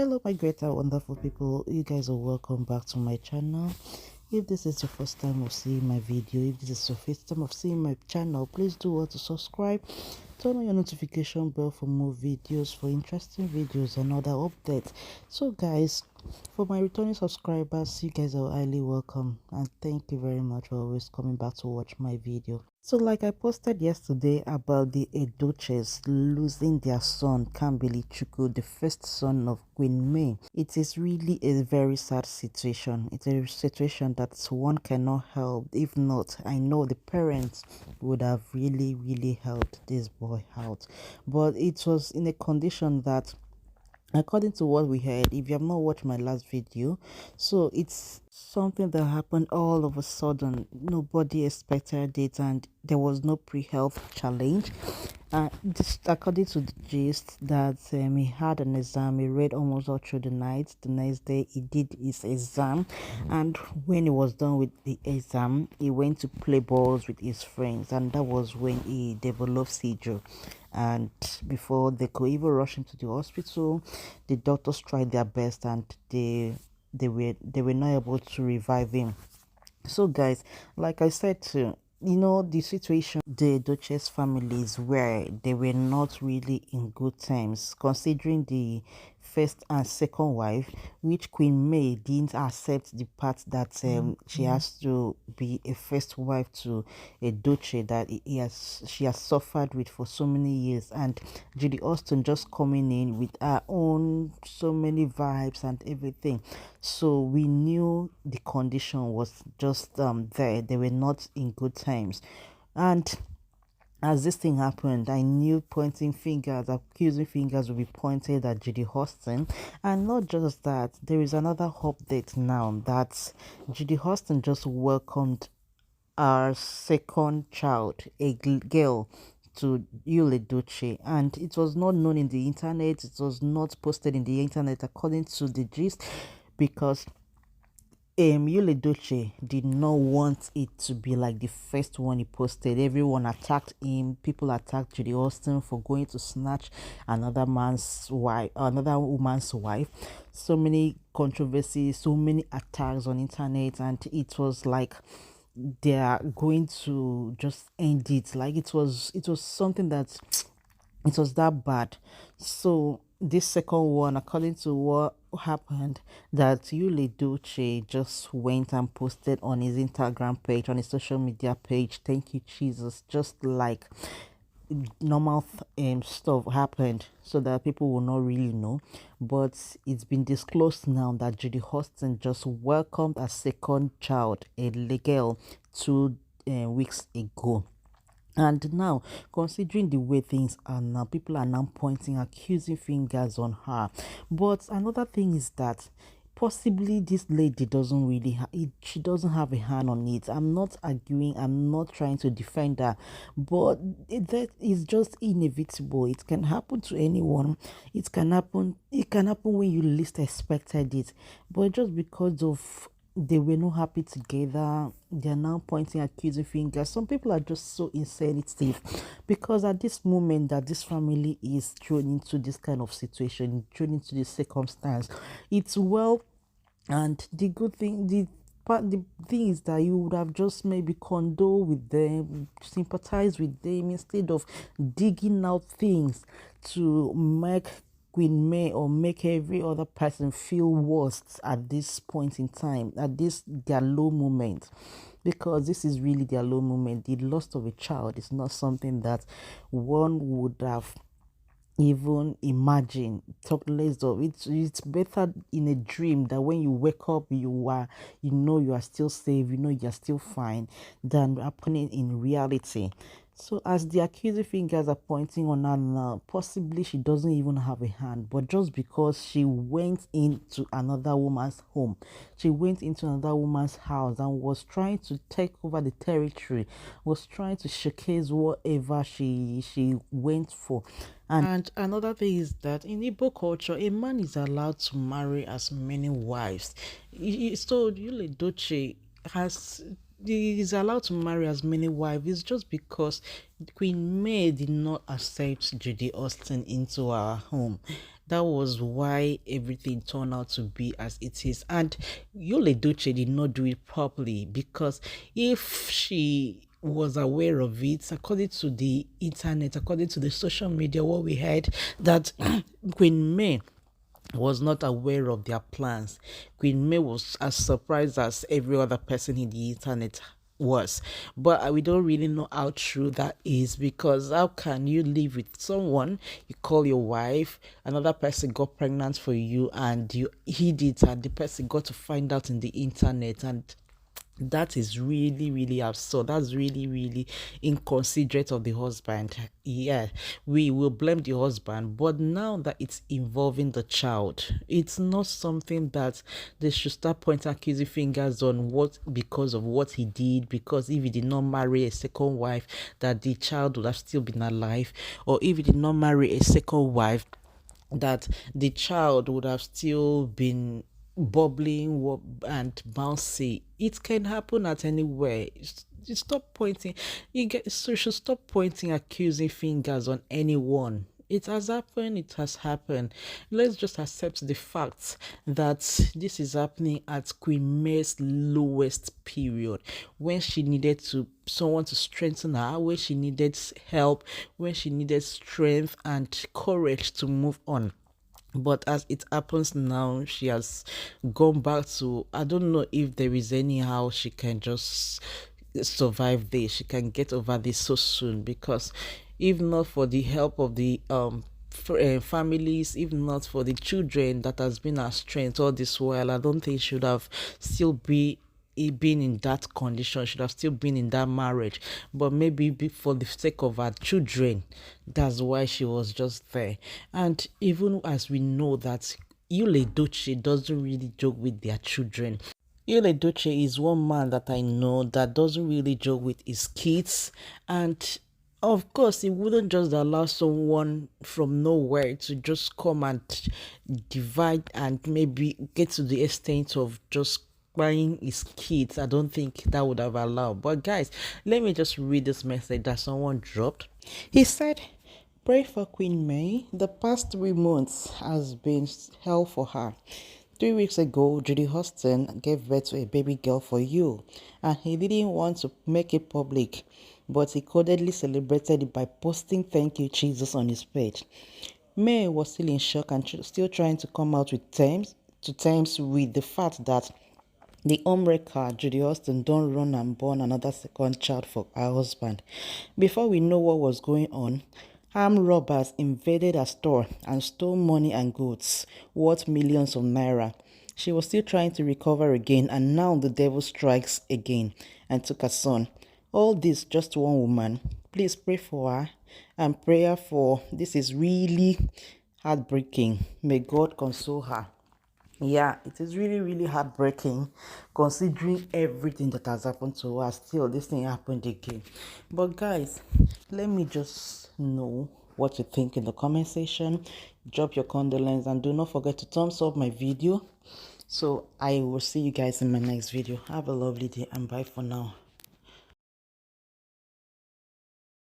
Hello, my great and wonderful people. You guys are welcome back to my channel. If this is your first time of seeing my video, if this is your first time of seeing my channel, please do want to subscribe, turn on your notification bell for more videos, for interesting videos and other updates. So guys, for my returning subscribers, you guys are highly welcome and thank you very much for always coming back to watch my video. So like I posted yesterday about the Edochies losing their son Kambili Chukwu, the first son of Queen May. It is really a very sad situation. It's a situation that one cannot help. If not, I know the parents would have really helped this boy out. But it was in a condition that, according to what we heard, if you have not watched my last video, so it's something that happened all of a sudden. Nobody expected it and there was no pre-health challenge. Just according to the gist that he had an exam, he read almost all through the night. The next day he did his exam, and when he was done with the exam, he went to play balls with his friends, and that was when he developed seizure. And before they could even rush him to the hospital, the doctors tried their best and they were not able to revive him. So guys, like I said too, the situation, the Duchess families where they were not really in good terms, considering the first and second wife, which Queen May didn't accept the part that she has to be a first wife to a Duce that she has suffered with for so many years, and Judy Austin just coming in with her own so many vibes and everything. So we knew the condition was just there. They were not in good times. And as this thing happened, I knew pointing fingers, accusing fingers will be pointed at Judy Austin. And not just that, there is another update now that Judy Austin just welcomed our second child, a girl, to Yul&May, and it was not known in the internet, it was not posted in the internet according to the gist, because Yul&May did not want it to be like the first one he posted. Everyone attacked him. People attacked Judy Austin for going to snatch another woman's wife. So many controversies, so many attacks on internet, and it was like they are going to just end it. Like it was something that it was that bad. So this second one, according to what happened, that Yul&May just went and posted on his Instagram page, on his social media page, thank you Jesus, just like normal stuff happened, so that people will not really know. But it's been disclosed now that Judy Austin just welcomed a second child, a girl, 2 weeks ago. And now, considering the way things are now, people are now pointing, accusing fingers on her. But another thing is that possibly this lady doesn't really she doesn't have a hand on it. I'm not arguing, I'm not trying to defend her, but that is just inevitable. It can happen to anyone. It can happen when you least expected it. But just because of they were not happy together, they're now pointing accusing fingers. Some people are just so insensitive, because at this moment that this family is thrown into this kind of situation, thrown into this circumstance, it's well. And the good thing, the thing is that you would have just maybe condole with them, sympathize with them, instead of digging out things to make Queen May or make every other person feel worse at this point in time, at this their low moment, because this is really their low moment. The loss of a child is not something that one would have even imagine, talk less of. It's better in a dream that when you wake up you are still safe, you are still fine, than happening in reality. So as the accusing fingers are pointing on her now, possibly she doesn't even have a hand, but just because she went into another woman's home, she went into another woman's house and was trying to take over the territory, was trying to showcase whatever she went for. And another thing is that in Igbo culture, a man is allowed to marry as many wives. So Yul&May has he is allowed to marry as many wives. It's just because Queen May did not accept Judy Austin into our home. That was why everything turned out to be as it is. And Yul&May did not do it properly, because if she was aware of it, according to the internet, according to the social media, what we heard, that Queen May was not aware of their plans. Queen May was as surprised as every other person in the internet was. But we don't really know how true that is, because how can you live with someone, you call your wife, another person got pregnant for you, and you hid it, and the person got to find out in the internet, and that is really, really absurd. That's really, really inconsiderate of the husband. Yeah, we will blame the husband, but now that it's involving the child, it's not something that they should start pointing accusing fingers on, what because of what he did, because if he did not marry a second wife, that the child would have still been alive, or if he did not marry a second wife, that the child would have still been bubbling and bouncy. It can happen at anywhere. You stop pointing. So you should stop pointing accusing fingers on anyone. It has happened, it has happened. Let's just accept the fact that this is happening at Queen May's lowest period, when she needed someone to strengthen her, when she needed help, when she needed strength and courage to move on. But as it happens now, she has gone back to, I don't know if there is anyhow she can just survive this, she can get over this so soon, because if not for the help of the families, if not for the children that has been her strength all this while, I don't think she would have still been in that condition, should have still been in that marriage. But maybe for the sake of her children, that's why she was just there. And even as we know that Yul&May doesn't really joke with their children. Yul&May is one man that I know that doesn't really joke with his kids, and of course, he wouldn't just allow someone from nowhere to just come and divide and maybe get to the extent of just buying his kids. I don't think that would have allowed. But guys, let me just read this message that someone dropped. He said, "Pray for Queen May. The past 3 months has been hell for her. 3 weeks ago, Judy gave birth to a baby girl for you, and he didn't want to make it public, but he codedly celebrated it by posting "Thank you, Jesus" on his page. May was still in shock and still trying to come out with terms with the fact that the homewrecker, Judy don't run and born another second child for her husband. Before we know what was going on, armed robbers invaded her store and stole money and goods worth millions of naira. She was still trying to recover again, and now the devil strikes again and took her son. All this just one woman. Please pray for her, and prayer for this is really heartbreaking. May God console her." Yeah, it is really, really heartbreaking considering everything that has happened to us. Still, this thing happened again. But guys, let me just know what you think in the comment section. Drop your condolences and do not forget to thumbs up my video. So I will see you guys in my next video. Have a lovely day and bye for now.